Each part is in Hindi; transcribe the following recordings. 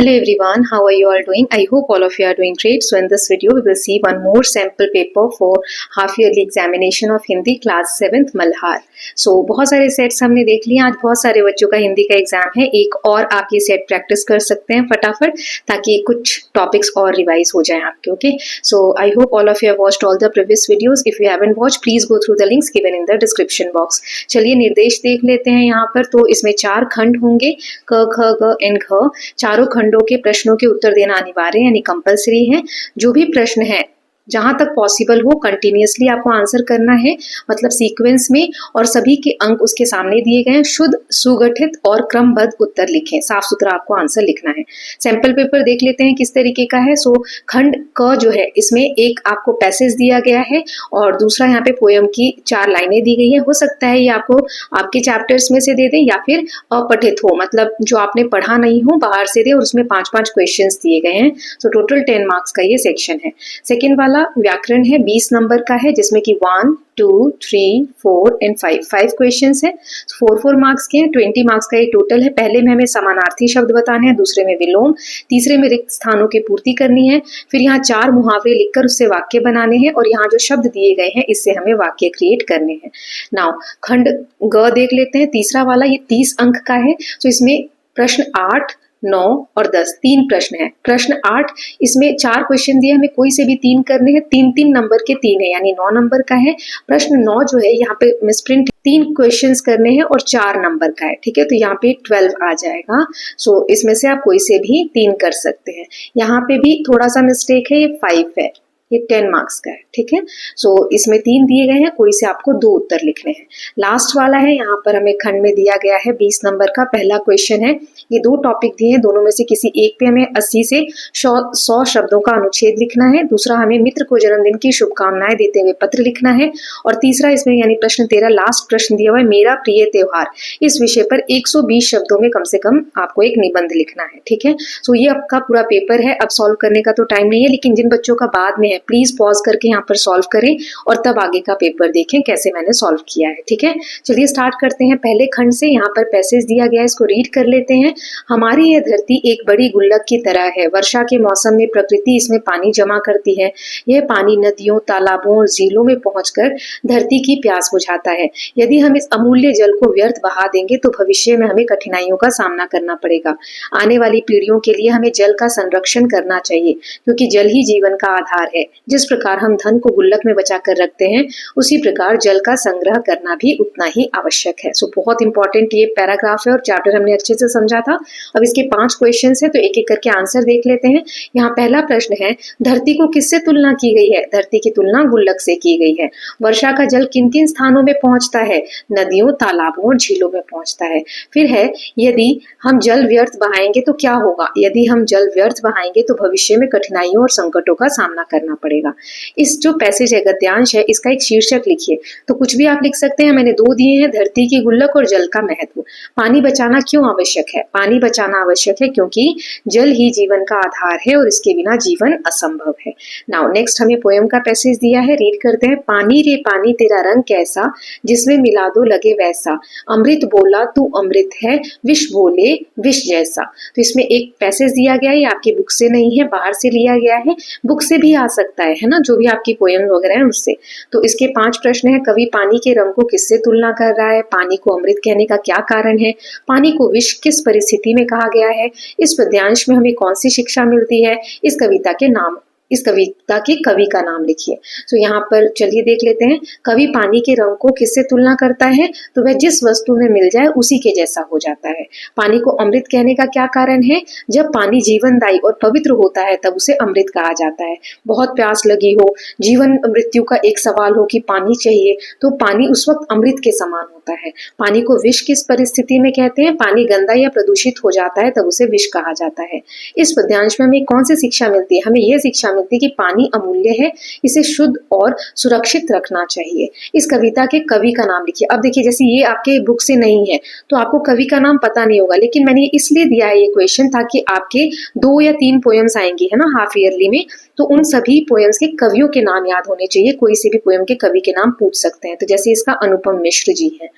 Hello everyone, how are you all doing? I hope all of you are doing great. So in this video we will see one more sample paper for half yearly examination of Hindi class 7th Malhar. So बहुत सारे सेट्स हमने देख लिए, आज बहुत सारे बच्चों का हिंदी का एग्जाम है, एक और आप ये सेट प्रैक्टिस कर सकते हैं फटाफट ताकि कुछ टॉपिक्स और रिवाइज हो जाएं आपके. Okay, so I hope all of you have watched all the previous videos. If you haven't watched please go through the links given in the description box. चलिए निर्देश देख लेते हैं यहाँ पर. तो इसमें 4 खंड होंगे, क ख ग एन घ. चारों खंडों के प्रश्नों के उत्तर देना अनिवार्य है यानी कंपलसरी है. जो भी प्रश्न है जहां तक पॉसिबल हो कंटिन्यूअसली आपको आंसर करना है, मतलब सीक्वेंस में, और सभी के अंक उसके सामने दिए गए हैं. शुद्ध, सुगठित और क्रमबद्ध उत्तर लिखें. साफ सुथरा आपको आंसर लिखना है. सैंपल पेपर देख लेते हैं किस तरीके का है. सो खंड क जो है इसमें एक आपको पैसेज दिया गया है और दूसरा यहाँ पे पोयम की 4 लाइनें दी गई है. हो सकता है ये आपको आपके चैप्टर्स में से दे दें या फिर अपठित हो, मतलब जो आपने पढ़ा नहीं हो बाहर से दे, और उसमें 5-5 क्वेश्चन दिए गए हैं. सो टोटल 10 मार्क्स का ये सेक्शन है. सेकेंड वाला व्याकरण है, 20 नंबर का है, जिसमें कि 1, 2, 3, 4 एंड 5 क्वेश्चंस है. 4 मार्क्स के हैं. 20 मार्क्स का ये टोटल है. पहले में हमें समानार्थी शब्द बताने हैं, दूसरे में विलोम, तीसरे में रिक्त स्थानों की पूर्ति करनी है. फिर यहाँ 4 मुहावरे लिखकर उससे वाक्य बनाने हैं और यहाँ जो शब्द दिए गए हैं इससे हमें वाक्य क्रिएट करने हैं. नाउ खंड ग देख लेते हैं, तीसरा वाला. ये 30 अंक का है. तो इसमें प्रश्न 8, 9 और 10 3 प्रश्न है. प्रश्न 8, इसमें 4 क्वेश्चन दिए, हमें कोई से भी 3 करने हैं. 3-3 नंबर के 3 है यानी 9 नंबर का है. प्रश्न 9 जो है यहाँ पे मिसप्रिंट, 3 क्वेश्चंस करने हैं और 4 नंबर का है. ठीक है, तो यहाँ पे 12 आ जाएगा. सो इसमें से आप कोई से भी 3 कर सकते हैं. यहाँ पे भी थोड़ा सा मिस्टेक है, ये 5 है, ये 10 मार्क्स का है. ठीक है, सो इसमें 3 दिए गए हैं, कोई से आपको 2 उत्तर लिखने हैं. लास्ट वाला है, यहाँ पर हमें खंड में दिया गया है 20 नंबर का. पहला क्वेश्चन है, ये 2 टॉपिक दिए हैं, दोनों में से किसी एक पे हमें 80 से 100 शब्दों का अनुच्छेद लिखना है. दूसरा हमें मित्र को जन्मदिन की शुभकामनाएं देते हुए पत्र लिखना है. और तीसरा इसमें यानी प्रश्न 13 लास्ट प्रश्न दिया हुआ है, मेरा प्रिय त्योहार. इस विषय पर 120 शब्दों में कम से कम आपको एक निबंध लिखना है. ठीक है, सो ये आपका पूरा पेपर है. अब सॉल्व करने का तो टाइम नहीं है, लेकिन जिन बच्चों का बाद में है प्लीज पॉज करके यहाँ पर सॉल्व करें और तब आगे का पेपर देखें कैसे मैंने सॉल्व किया है. ठीक है, चलिए स्टार्ट करते हैं पहले खंड से. यहाँ पर पैसेज दिया गया है, इसको रीड कर लेते हैं. हमारी यह धरती एक बड़ी गुल्लक की तरह है. वर्षा के मौसम में प्रकृति इसमें पानी जमा करती है. यह पानी नदियों, तालाबों और झीलों में पहुंचकर धरती की प्यास बुझाता है. यदि हम इस अमूल्य जल को व्यर्थ बहा देंगे तो भविष्य में हमें कठिनाइयों का सामना करना पड़ेगा. आने वाली पीढ़ियों के लिए हमें जल का संरक्षण करना चाहिए, क्योंकि जल ही जीवन का आधार है. जिस प्रकार हम धन को गुल्लक में बचा कर रखते हैं, उसी प्रकार जल का संग्रह करना भी उतना ही आवश्यक है. सो बहुत इंपॉर्टेंट ये पैराग्राफ है और चैप्टर हमने अच्छे से समझा था. अब इसके 5 क्वेश्चन है, तो एक एक करके आंसर देख लेते हैं. यहाँ पहला प्रश्न है, धरती को किससे तुलना की गई है? धरती की तुलना गुल्लक से की गई है. वर्षा का जल किन किन स्थानों में पहुंचता है? नदियों, तालाबों और झीलों में पहुंचता है. फिर है, यदि हम जल व्यर्थ बहाएंगे तो क्या होगा? यदि हम जल व्यर्थ बहाएंगे तो भविष्य में कठिनाइयों और संकटों का सामना करना पड़ेगा. इस जो पैसेज है, गद्यांश है, इसका एक शीर्षक लिखिए. तो कुछ भी आप लिख सकते हैं. मैंने 2 दिए हैं, धरती की गुल्लक और जल का महत्व. पानी बचाना क्यों आवश्यक है? पानी बचाना आवश्यक है क्योंकि जल ही जीवन का आधार है और इसके बिना जीवन असंभव है. नाउ नेक्स्ट हमें पोयम का पैसेज दिया है, रीड करते हैं. पानी रे पानी तेरा रंग कैसा, जिसमें मिला दो लगे वैसा. अमृत बोला तू अमृत है, विष बोले विष जैसा. तो इसमें एक पैसेज दिया गया है, आपकी बुक से नहीं है, बाहर से लिया गया है. बुक से भी आ सकता है ना, जो भी आपकी पोयम वगैरह है उससे. तो इसके 5 प्रश्न है. कवि पानी के रंग को किससे तुलना कर रहा है? पानी को अमृत कहने का क्या कारण है? पानी को विष किस परिस्थिति में कहा गया है? इस पद्यांश में हमें कौन सी शिक्षा मिलती है? इस कविता के कवि का नाम लिखिए. तो यहाँ पर चलिए देख लेते हैं. कवि पानी के रंग को किससे तुलना करता है? तो वह जिस वस्तु में मिल जाए उसी के जैसा हो जाता है. पानी को अमृत कहने का क्या कारण है? जब पानी जीवनदायी और पवित्र होता है तब उसे अमृत कहा जाता है. बहुत प्यास लगी हो, जीवन मृत्यु का एक सवाल हो कि पानी चाहिए, तो पानी उस वक्त अमृत के समान होता है. पानी को विष किस परिस्थिति में कहते हैं? पानी गंदा या प्रदूषित हो जाता है तब उसे विष कहा जाता है. इस पद्यांश में हमें कौन सी शिक्षा मिलती है? हमें यह शिक्षा मिलती है कि पानी अमूल्य है, इसे शुद्ध और सुरक्षित रखना चाहिए। इस कविता के कवि का नाम लिखिए। अब देखिए जैसे ये आपके बुक से नहीं है तो आपको कवि का नाम पता नहीं होगा, लेकिन मैंने इसलिए दिया है ये क्वेश्चन ताकि आपके 2 या 3 पोएम्स आएंगी है ना हाफ ईयरली में, तो उन सभी पोएम्स के कवियों के नाम याद होने चाहिए। कोई से भी पोएम के कवि के नाम पूछ सकते हैं, तो जैसे इसका अनुपम मिश्र जी है।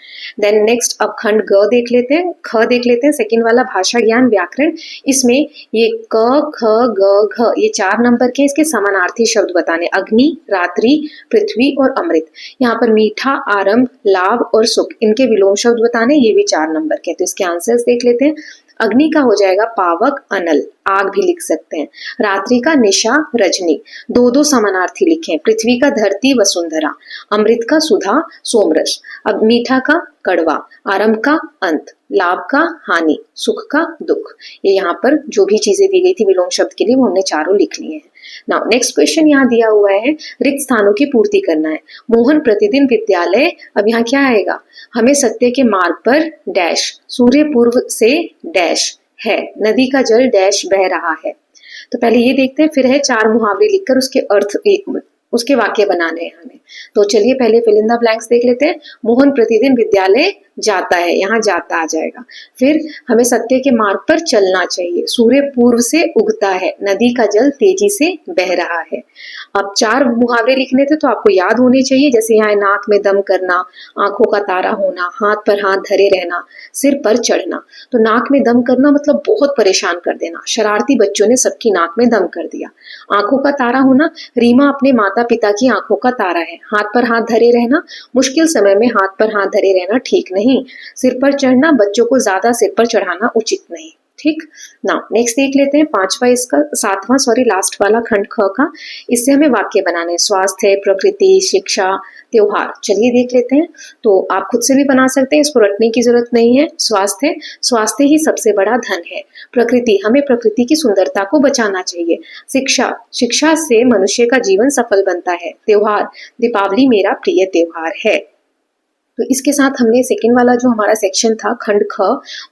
देन नेक्स्ट अब खंड ग देख लेते हैं, ख देख लेते हैं, सेकंड वाला भाषा ज्ञान व्याकरण। इसमें ये क ख ग घ ये 4 नंबर के इसके समानार्थी शब्द बताने, अग्नि, रात्रि, पृथ्वी और अमृत। यहाँ पर मीठा, आरंभ, लाभ और सुख इनके विलोम शब्द बताने, ये भी 4 नंबर के। तो इसके आंसर्स देख लेते हैं। अग्नि का हो जाएगा पावक, अनल, आग भी लिख सकते हैं। रात्रि का निशा, रजनी, 2 समानार्थी लिखें। पृथ्वी का धरती, वसुंधरा। अमृत का सुधा, सोमरस। अब मीठा का कड़वा, आरंभ का अंत, लाभ का हानि, सुख का दुख। ये यहाँ पर जो भी चीजें दी गई थी विलोम शब्द के लिए वो हमने चारों लिख लिए हैं। नाउ नेक्स्ट क्वेश्चन यहाँ दिया हुआ है, रिक्त स्थानों की पूर्ति करना है। मोहन प्रतिदिन विद्यालय, अब यहाँ क्या आएगा, हमें सत्य के मार्ग पर डैश, सूर्य पूर्व से डैश है, नदी का जल डैश बह रहा है। तो पहले ये देखते हैं, फिर है 4 मुहावरे लिखकर उसके अर्थ उसके वाक्य बनाने हैं हमें। तो चलिए पहले फिल इन द ब्लैंक्स देख लेते हैं। मोहन प्रतिदिन विद्यालय जाता है, यहाँ जाता आ जाएगा। फिर हमें सत्य के मार्ग पर चलना चाहिए, सूर्य पूर्व से उगता है, नदी का जल तेजी से बह रहा है। अब 4 मुहावरे लिखने थे तो आपको याद होने चाहिए, जैसे यहाँ नाक में दम करना, आंखों का तारा होना, हाथ पर हाथ धरे रहना, सिर पर चढ़ना। तो नाक में दम करना मतलब बहुत परेशान कर देना, शरारती बच्चों ने सबकी नाक में दम कर दिया। आंखों का तारा होना, रीमा अपने माता पिता की आंखों का तारा है। हाथ पर हाथ धरे रहना, मुश्किल समय में हाथ पर हाथ धरे रहना ठीक नहीं। सिर पर चढ़ना, बच्चों को ज्यादा सिर पर चढ़ाना उचित नहीं। ठीक ना, नेक्स्ट देख लेते हैं 5वां इसका 7वां सॉरी लास्ट वाला खंड ख का। इससे हमें वाक्य बनाने, स्वास्थ्य, प्रकृति, शिक्षा, त्योहार। चलिए देख लेते हैं। तो आप खुद से भी बना सकते हैं, इसको रटने की जरूरत नहीं है। स्वास्थ्य, स्वास्थ्य ही सबसे बड़ा धन है। प्रकृति, हमें प्रकृति की सुंदरता को बचाना चाहिए। शिक्षा, शिक्षा से मनुष्य का जीवन सफल बनता है। त्योहार, दीपावली मेरा प्रिय त्योहार है। तो इसके साथ हमने सेकंड वाला जो हमारा सेक्शन था खंड ख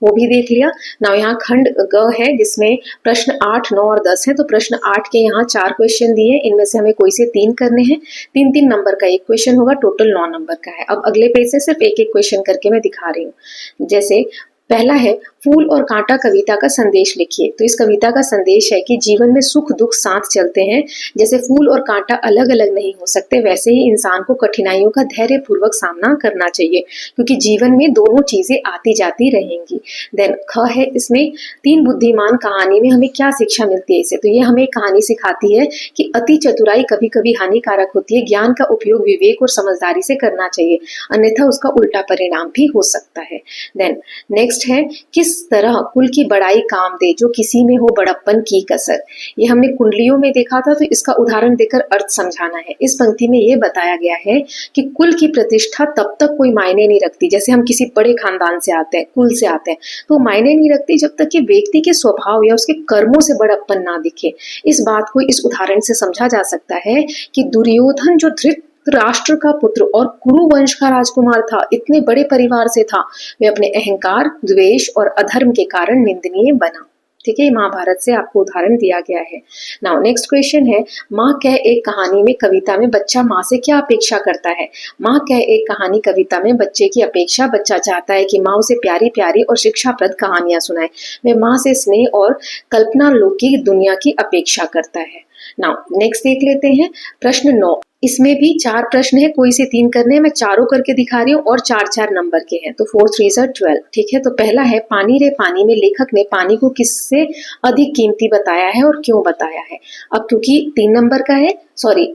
वो भी देख लिया। ना यहाँ खंड ग है जिसमें प्रश्न 8, 9 और 10 है। तो प्रश्न 8 के यहाँ 4 क्वेश्चन दिए, इनमें से हमें कोई से 3 करने हैं। 3-3 नंबर का एक क्वेश्चन होगा, टोटल 9 नंबर का है। अब अगले पेज से सिर्फ एक एक क्वेश्चन करके मैं दिखा रही हूँ। जैसे पहला है, फूल और कांटा कविता का संदेश लिखिए। तो इस कविता का संदेश है कि जीवन में सुख दुख साथ चलते हैं। जैसे फूल और कांटा अलग अलग नहीं हो सकते, वैसे ही इंसान को कठिनाइयों का धैर्य पूर्वक सामना करना चाहिए, क्योंकि जीवन में दोनों चीजें आती जाती रहेंगी। देन ख है, इसमें 3 बुद्धिमान कहानी में हमें क्या शिक्षा मिलती है इसे। तो ये हमें कहानी सिखाती है कि अति चतुराई कभी कभी हानिकारक होती है। ज्ञान का उपयोग विवेक और समझदारी से करना चाहिए, अन्यथा उसका उल्टा परिणाम भी हो सकता है। देन नेक्स्ट है, किस तरह कुल की बड़ाई काम दे जो किसी में हो बड़प्पन की कसर। ये हमने कुंडलियों में देखा था, तो इसका उदाहरण देकर अर्थ समझाना है। इस पंक्ति में ये बताया गया है कि कुल की प्रतिष्ठा तब तक कोई मायने नहीं रखती, जैसे हम किसी बड़े खानदान से आते हैं, कुल से आते हैं, तो मायने नहीं रखती जब तक कि व्यक्ति के स्वभाव या उसके कर्मों से बड़प्पन ना दिखे। इस बात को इस उदाहरण से समझा जा सकता है कि दुर्योधन जो धृत राष्ट्र का पुत्र और कुरु वंश का राजकुमार था, इतने बड़े परिवार से था, वे अपने अहंकार, द्वेष और अधर्म के कारण निंदनीय बना। ठीक है, महाभारत से आपको उदाहरण दिया गया है। नाउ नेक्स्ट क्वेश्चन है, माँ कह एक कहानी में कविता में बच्चा माँ से क्या अपेक्षा करता है। माँ कह एक कहानी कविता में बच्चे की अपेक्षा, बच्चा चाहता है कि माँ उसे प्यारी प्यारी और शिक्षाप्रद कहानियां सुनाए। वह माँ से स्नेह और कल्पना लौकिक दुनिया की अपेक्षा करता है। नाउ नेक्स्ट देख लेते हैं प्रश्न 9। इसमें भी 4 प्रश्न है, कोई से 3 करने हैं। मैं चारों करके दिखा रही हूँ और 4-4 नंबर के हैं, तो 4 3 12। ठीक है, तो पहला है, पानी रे पानी में लेखक ने पानी को किससे अधिक कीमती बताया है और क्यों बताया है। अब क्योंकि 3 नंबर का है, सॉरी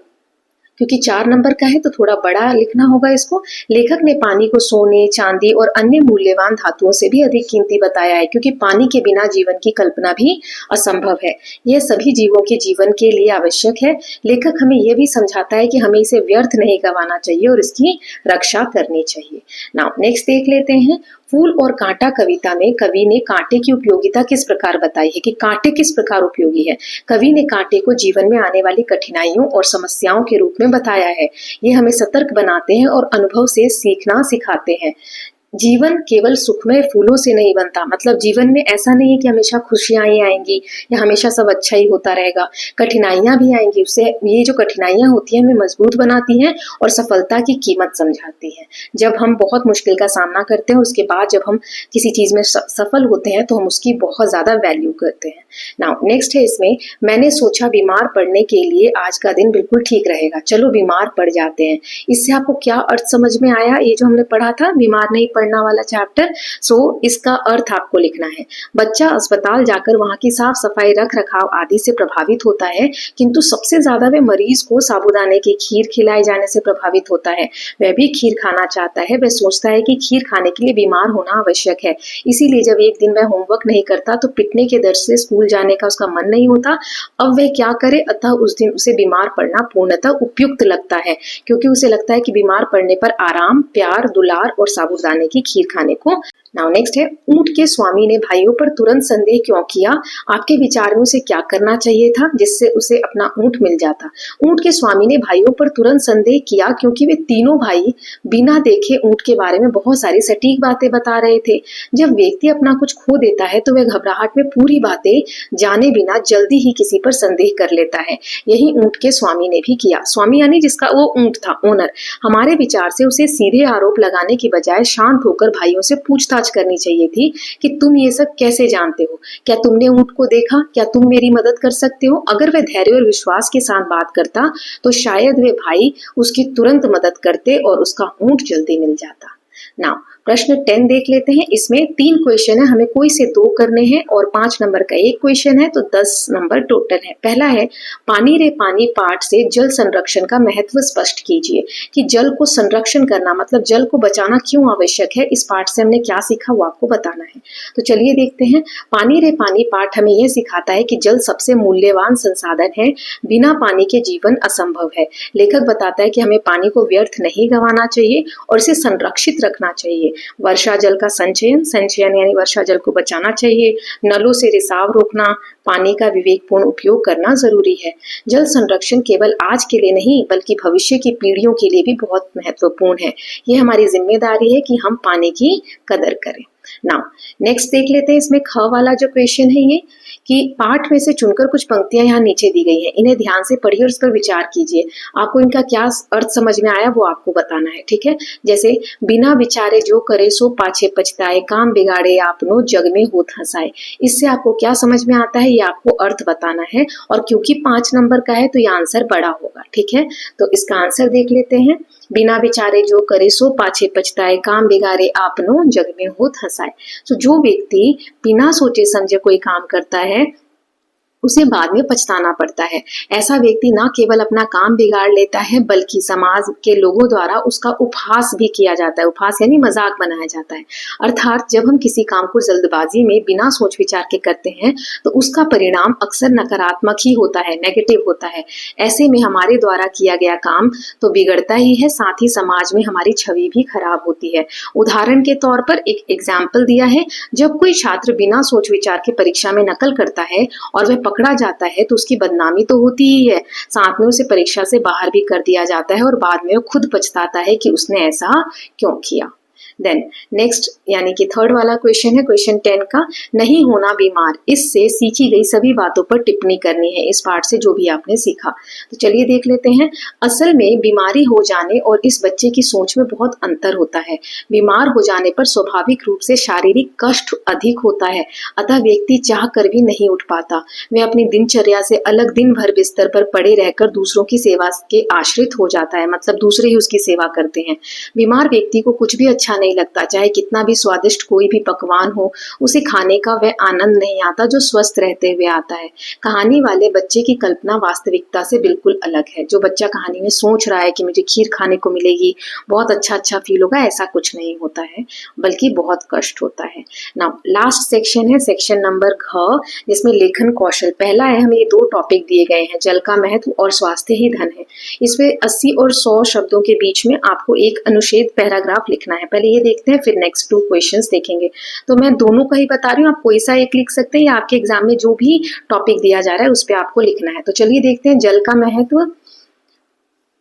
क्योंकि 4 नंबर का है तो थोड़ा बड़ा लिखना होगा इसको। लेखक ने पानी को सोने, चांदी और अन्य मूल्यवान धातुओं से भी अधिक कीमती बताया है, क्योंकि पानी के बिना जीवन की कल्पना भी असंभव है। यह सभी जीवों के जीवन के लिए आवश्यक है। लेखक हमें यह भी समझाता है कि हमें इसे व्यर्थ नहीं गंवाना चाहिए और इसकी रक्षा करनी चाहिए। नाउ नेक्स्ट देख लेते हैं, फूल और कांटा कविता में कवि ने कांटे की उपयोगिता किस प्रकार बताई है, कि कांटे किस प्रकार उपयोगी है। कवि ने कांटे को जीवन में आने वाली कठिनाइयों और समस्याओं के रूप में बताया है। ये हमें सतर्क बनाते हैं और अनुभव से सीखना सिखाते हैं। जीवन केवल सुखमय फूलों से नहीं बनता, मतलब जीवन में ऐसा नहीं है कि हमेशा खुशियां ही आएंगी या हमेशा सब अच्छा ही होता रहेगा। कठिनाइयां भी आएंगी, उससे ये जो कठिनाइयां होती हैं हमें मजबूत बनाती हैं और सफलता की कीमत समझाती हैं। जब हम बहुत मुश्किल का सामना करते हैं, उसके बाद जब हम किसी चीज में सफल होते हैं तो हम उसकी बहुत ज्यादा वैल्यू करते हैं। नाउ नेक्स्ट है इसमें, मैंने सोचा बीमार पड़ने के लिए आज का दिन बिल्कुल ठीक रहेगा, चलो बीमार पड़ जाते हैं। इससे आपको क्या अर्थ समझ में आया, ये जो हमने पढ़ा था बीमार नहीं पड़ना वाला चैप्टर? सो इसका अर्थ आपको लिखना है, बच्चा अस्पताल जाकर वहां की साफ सफाई रख रखाव आदि से प्रभावित होता है, किंतु सबसे ज्यादा वह मरीज को साबूदाने की खीर खिलाए जाने से प्रभावित होता है। वह भी खीर खाना चाहता है, वह सोचता है कि खीर खाने के लिए बीमार होना आवश्यक है, इसीलिए जब एक दिन वह होमवर्क नहीं करता तो पिटने के डर से स्कूल जाने का उसका मन नहीं होता। अब वह क्या करे, अतः उस दिन उसे बीमार पड़ना पूर्णतः उपयुक्त लगता है, क्योंकि उसे लगता है कि बीमार पड़ने पर आराम, प्यार, दुलार और साबूदाने की खीर खाने को। नाउ नेक्स्ट है, ऊंट के स्वामी ने भाइयों पर तुरंत संदेह क्यों किया? आपके विचार में उसे क्या करना चाहिए था जिससे उसे अपना ऊंट मिल जाता? ऊंट के स्वामी ने भाइयों पर तुरंत संदेह किया क्योंकि वे तीनों भाई बिना देखे ऊंट के बारे में बहुत सारी सटीक बातें बता रहे थे। जब व्यक्ति अपना कुछ खो देता है तो वह घबराहट में पूरी बातें जाने बिना जल्दी ही किसी पर संदेह कर लेता है। यही ऊंट के स्वामी ने भी किया। स्वामी यानी जिसका वो ऊंट था, ओनर। हमारे विचार से उसे सीधे आरोप लगाने की बजाय शांत होकर भाइयों से पूछताछ करनी चाहिए थी कि तुम ये सब कैसे जानते हो, क्या तुमने ऊंट को देखा, क्या तुम मेरी मदद कर सकते हो? अगर वह धैर्य और विश्वास के साथ बात करता तो शायद वे भाई उसकी तुरंत मदद करते और उसका ऊंट जल्दी मिल जाता। नाउ प्रश्न 10 देख लेते हैं। इसमें 3 क्वेश्चन है, हमें कोई से 2 करने हैं और 5 नंबर का एक क्वेश्चन है, तो 10 नंबर टोटल है। पहला है, पानी रे पानी पाठ से जल संरक्षण का महत्व स्पष्ट कीजिए। कि जल को संरक्षण करना मतलब जल को बचाना क्यों आवश्यक है, इस पाठ से हमने क्या सीखा वो आपको बताना है। तो चलिए देखते हैं। पानी रे पानी पाठ हमें यह सिखाता है कि जल सबसे मूल्यवान संसाधन है, बिना पानी के जीवन असंभव है। लेखक बताता है कि हमें पानी को व्यर्थ नहीं गंवाना चाहिए और इसे संरक्षित रखना चाहिए। वर्षा जल का संचयन यानी वर्षा जल को बचाना चाहिए। नलों से रिसाव रोकना, पानी का विवेकपूर्ण उपयोग करना जरूरी है। जल संरक्षण केवल आज के लिए नहीं बल्कि भविष्य की पीढ़ियों के लिए भी बहुत महत्वपूर्ण है। ये हमारी जिम्मेदारी है कि हम पानी की कदर करें। नाउ नेक्स्ट देख लेते हैं। इसमें ख वाला जो क्वेश्चन है ये कि पाठ में से चुनकर कुछ पंक्तियां यहाँ नीचे दी गई हैं, इन्हें ध्यान से पढ़िए और इस पर विचार कीजिए। आपको इनका क्या अर्थ समझ में आया वो आपको बताना है, ठीक है। जैसे बिना विचारे जो करे सो पाछे पछताए, काम बिगाड़े आपनो जग में होत हंसाए। इससे आपको क्या समझ में आता है ये आपको अर्थ बताना है, और क्योंकि 5 नंबर का है तो ये आंसर बड़ा होगा, ठीक है। तो इसका आंसर देख लेते हैं। बिना विचारे जो करे सो पाछे पछताए, काम बिगाड़े आपनो जग में होत हंसाए। तो जो व्यक्ति बिना सोचे समझे कोई काम करता है उसे बाद में पछताना पड़ता है। ऐसा व्यक्ति न केवल अपना काम बिगाड़ लेता है बल्कि समाज के लोगों द्वारा उसका उपहास भी किया जाता है। उपहास यानी मजाक बनाया जाता है। अर्थात जब हम किसी काम को जल्दबाजी में बिना सोच विचार के करते हैं तो उसका परिणाम अक्सर नकारात्मक ही होता है, नेगेटिव होता है। ऐसे में हमारे द्वारा किया गया काम तो बिगड़ता ही है, साथ ही समाज में हमारी छवि भी खराब होती है। उदाहरण के तौर पर एक एग्जाम्पल दिया है, जब कोई छात्र बिना सोच विचार के परीक्षा में नकल करता है और वह पकड़ा जाता है तो उसकी बदनामी तो होती ही है, साथ में उसे परीक्षा से बाहर भी कर दिया जाता है और बाद में वो खुद पछताता है कि उसने ऐसा क्यों किया। देन नेक्स्ट यानी कि थर्ड वाला क्वेश्चन है, क्वेश्चन 10 का, नहीं होना बीमार। इससे सीखी गई सभी बातों पर टिप्पणी करनी है, इस पाठ से जो भी आपने सीखा। तो चलिए देख लेते हैं। असल में बीमारी हो जाने और इस बच्चे की सोच में बहुत अंतर होता है। बीमार हो जाने पर स्वाभाविक रूप से शारीरिक कष्ट अधिक होता है, अतः व्यक्ति चाह कर भी नहीं उठ पाता। वह अपनी दिनचर्या से अलग दिन भर बिस्तर पर पड़े रहकर दूसरों की सेवा के आश्रित हो जाता है, मतलब दूसरे ही उसकी सेवा करते हैं। बीमार व्यक्ति को कुछ भी अच्छा नहीं लगता, चाहे कितना भी स्वादिष्ट कोई भी पकवान हो, उसे खाने का वह आनंद नहीं आता जो स्वस्थ रहते हुए आता है। कहानी वाले बच्चे की कल्पना वास्तविकता से बिल्कुल अलग है। जो बच्चा कहानी में सोच रहा है कि मुझे खीर खाने को मिलेगी, बहुत अच्छा फील होगा, ऐसा कुछ नहीं होता है, बल्कि बहुत कष्ट होता है। नाउ लास्ट सेक्शन है, सेक्शन नंबर घ, जिसमें लेखन कौशल। पहला है, हमें ये 2 टॉपिक दिए गए हैं, जल का महत्व और स्वास्थ्य ही धन है। इसमें 80 और 100 शब्दों के बीच में आपको एक अनुच्छेद पैराग्राफ लिखना है। पहले ये देखते हैं, फिर नेक्स्ट 2 क्वेश्चंस देखेंगे। तो मैं दोनों का ही बता रही हूँ, आप कोई सा एक लिख सकते हैं या आपके एग्जाम में जो भी टॉपिक दिया जा रहा है उस पर आपको लिखना है। तो चलिए देखते हैं, जल का महत्व।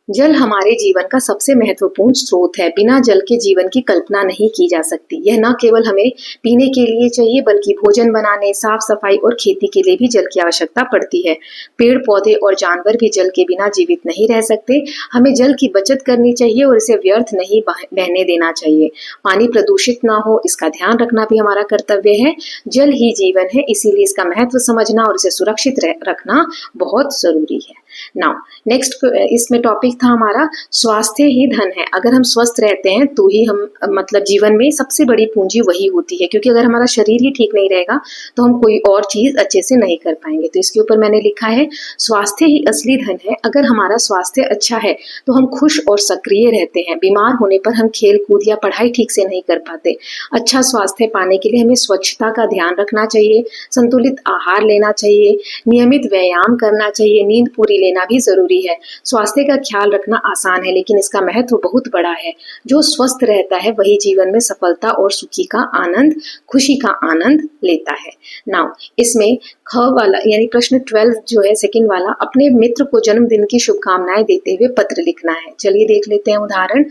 जल हमारे जीवन का सबसे महत्वपूर्ण स्रोत है। बिना जल के जीवन की कल्पना नहीं की जा सकती। यह न केवल हमें पीने के लिए चाहिए बल्कि भोजन बनाने, साफ सफाई और खेती के लिए भी जल की आवश्यकता पड़ती है। पेड़ पौधे और जानवर भी जल के बिना जीवित नहीं रह सकते। हमें जल की बचत करनी चाहिए और इसे व्यर्थ नहीं बहने देना चाहिए। पानी प्रदूषित ना हो, इसका ध्यान रखना भी हमारा कर्तव्य है। जल ही जीवन है, इसीलिए इसका महत्व समझना और इसे सुरक्षित रखना बहुत जरूरी है। नाउ नेक्स्ट इसमें टॉपिक था हमारा स्वास्थ्य ही धन है। अगर हम स्वस्थ रहते हैं तो ही हम मतलब जीवन में सबसे बड़ी पूंजी वही होती है, क्योंकि अगर हमारा शरीर ही ठीक नहीं रहेगा तो हम कोई और चीज अच्छे से नहीं कर पाएंगे। तो इसके ऊपर मैंने लिखा है स्वास्थ्य ही असली धन है। अगर हमारा स्वास्थ्य अच्छा है तो हम खुश और सक्रिय रहते हैं। बीमार होने पर हम खेल कूद या पढ़ाई ठीक से नहीं कर पाते। अच्छा स्वास्थ्य पाने के लिए हमें स्वच्छता का ध्यान रखना चाहिए, संतुलित आहार लेना चाहिए, नियमित व्यायाम करना चाहिए, नींद पूरी लेना भी जरूरी है। स्वास्थ्य का ख्याल रखना आसान है लेकिन इसका महत्व बहुत बड़ा है। जो स्वस्थ रहता है वही जीवन में सफलता और सुखी का आनंद, खुशी का आनंद लेता है। नाउ इसमें ख वाला यानी प्रश्न 12 जो है सेकंड वाला, अपने मित्र को जन्मदिन की शुभकामनाएं देते हुए पत्र लिखना है। चलिए देख लेते हैं उदाहरण।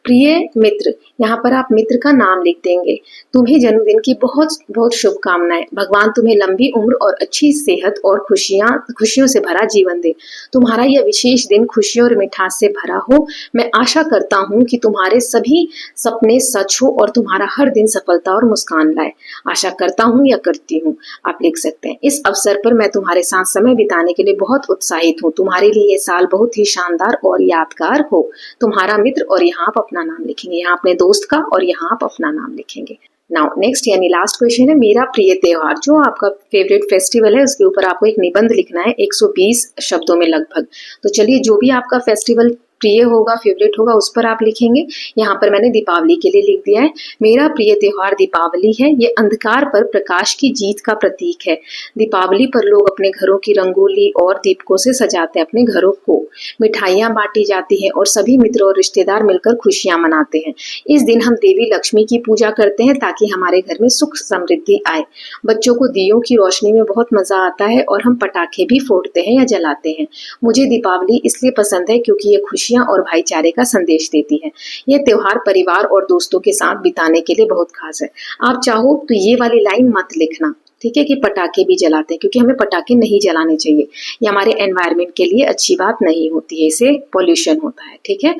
प्रिय मित्र, यहाँ पर आप मित्र का नाम लिख देंगे। तुम्हें जन्मदिन की बहुत बहुत शुभकामनाएं। भगवान तुम्हें लंबी उम्र और अच्छी सेहत और खुशियों से भरा जीवन दे। तुम्हारा यह विशेष दिन खुशियों और मिठास से भरा हो। मैं आशा करता हूँ कि तुम्हारे सभी सपने सच हो और तुम्हारा हर दिन सफलता और मुस्कान लाए। आशा करता हूँ या करती हूँ, आप लिख सकते हैं। इस अवसर पर मैं तुम्हारे साथ समय बिताने के लिए बहुत उत्साहित हूँ। तुम्हारे लिए यह साल बहुत ही शानदार और यादगार हो। तुम्हारा मित्र, और यहाँ आप अपना नाम लिखेंगे, यहाँ अपने दोस्त का और यहाँ आप अपना नाम लिखेंगे। नाउ नेक्स्ट यानी लास्ट क्वेश्चन है मेरा प्रिय त्योहार। जो आपका फेवरेट फेस्टिवल है उसके ऊपर आपको एक निबंध लिखना है 120 शब्दों में लगभग। तो चलिए जो भी आपका फेस्टिवल प्रिय होगा, फेवरेट होगा, उस पर आप लिखेंगे। यहाँ पर मैंने दीपावली के लिए लिख दिया है, मेरा प्रिय त्योहार दीपावली है। ये अंधकार पर प्रकाश की जीत का प्रतीक है। दीपावली पर लोग अपने घरों की रंगोली और दीपकों से सजाते हैं अपने घरों को। मिठाइयाँ बांटी जाती हैं और सभी मित्र और रिश्तेदार मिलकर खुशियाँ मनाते हैं। इस दिन हम देवी लक्ष्मी की पूजा करते हैं ताकि हमारे घर में सुख समृद्धि आए। बच्चों को दियों की रोशनी में बहुत मजा आता है और हम पटाखे भी फोड़ते हैं या जलाते हैं। मुझे दीपावली इसलिए पसंद है क्योंकि ये खुशियाँ और भाईचारे का संदेश देती है। यह त्योहार परिवार और दोस्तों के साथ बिताने के लिए बहुत खास है। आप चाहो तो ये वाली लाइन मत लिखना, ठीक है, कि पटाखे भी जलाते हैं, क्योंकि हमें पटाखे नहीं जलाने चाहिए। ये हमारे एनवायरनमेंट के लिए अच्छी बात नहीं होती है, इससे पॉल्यूशन होता है, ठीक है।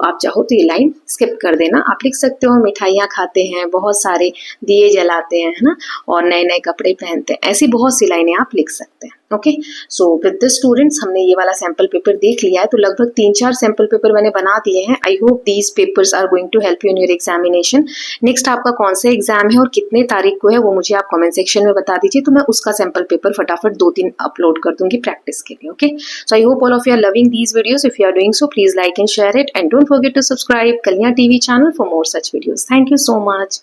आप चाहो तो ये लाइन स्किप कर देना। आप लिख सकते हो मिठाइयाँ खाते हैं, बहुत सारे दिए जलाते हैं, है ना, और नए नए कपड़े पहनते हैं। ऐसी बहुत सी लाइनें आप लिख सकते हैं। ओके, विद द स्टूडेंट्स हमने ये वाला सैंपल पेपर देख लिया है। तो लगभग 3-4 सैंपल पेपर मैंने बना दिए हैं। I hope these papers are going to help you in your examination. Next आपका कौन सा एग्जाम है और कितने तारीख को है वो मुझे आप कमेंट सेक्शन में बता दीजिए, तो मैं उसका सैंपल पेपर फटाफट 2-3 अपलोड कर दूंगी प्रैक्टिस के लिए। Okay, so I hope all of you are loving these videos. If you are doing so please like and share it and don't forget to subscribe Kalyan TV channel for more such videos. Thank you so much.